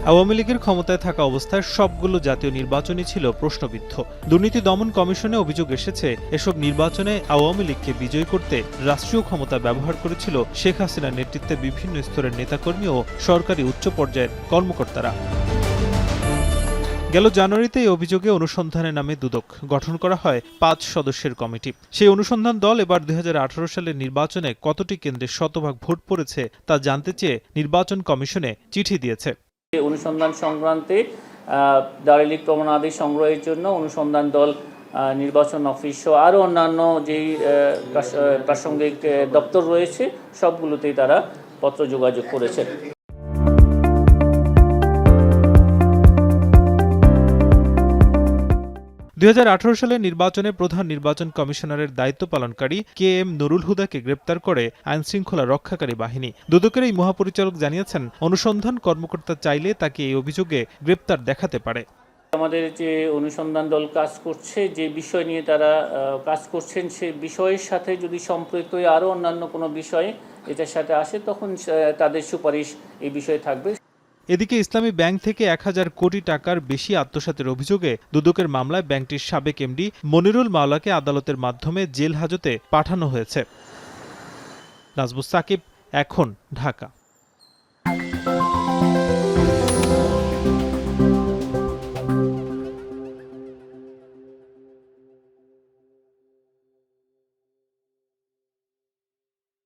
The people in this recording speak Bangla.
আওয়ামী লীগের ক্ষমতায় থাকা অবস্থায় সবগুলো জাতীয় নির্বাচনই ছিল প্রশ্নবিদ্ধ। দুর্নীতি দমন কমিশনে অভিযোগ এসেছে, এসব নির্বাচনে আওয়ামী লীগকে বিজয়ী করতে রাষ্ট্রীয় ক্ষমতা ব্যবহার করেছিল শেখ হাসিনার নেতৃত্বে বিভিন্ন স্তরের নেতাকর্মী ও সরকারি উচ্চ পর্যায়ের কর্মকর্তারা। গেল জানুয়ারিতে এই অভিযোগে অনুসন্ধানের নামে দুদক গঠন করা হয় ৫ সদস্যের কমিটি। সেই অনুসন্ধান দল এবার ২০১৮ সালের নির্বাচনে কতটি কেন্দ্রে শতভাগ ভোট পড়েছে তা জানতে চেয়ে নির্বাচন কমিশনে চিঠি দিয়েছে। অনুসন্ধান সংক্রান্তে দালিলিক প্রমাণাদি সংগ্রহের জন্য অনুসন্ধান দল নির্বাচন অফিস ও আরও অন্যান্য যেই প্রাসঙ্গিক দপ্তর রয়েছে সবগুলোতেই তারা পত্র যোগাযোগ করেছে। ২০১৮ সালের নির্বাচনে প্রধান নির্বাচন কমিশনারের দায়িত্ব পালনকারী KM নুরুল হুদাকে গ্রেপ্তার করে আইনশৃঙ্খলা রক্ষাকারী বাহিনী। দুদকের এই মহাপরিচালক জানিয়েছেন, অনুসন্ধান কর্মকর্তা চাইলে তাকে এই অভিযোগে গ্রেপ্তার দেখাতে পারে। আমাদের যে অনুসন্ধান দল কাজ করছে, যে বিষয় নিয়ে তারা কাজ করছেন, সেই বিষয়ের সাথে যদি সম্পৃক্ত হয়ে আরও অন্যান্য কোনো বিষয়ে এটার সাথে আসে, তখন তাদের সুপারিশ এই বিষয়ে থাকবে। এদিকে ইসলামী ব্যাংক থেকে ১,০০০ কোটি টাকার বেশি আত্মসাতের অভিযোগে দুদকের মামলায় ব্যাংকটির সাবেক এমডি মনিরুল মাওলাকে আদালতের মাধ্যমে জেল হাজতে পাঠানো হয়েছে। নাজমুস সাকিব, এখন, ঢাকা।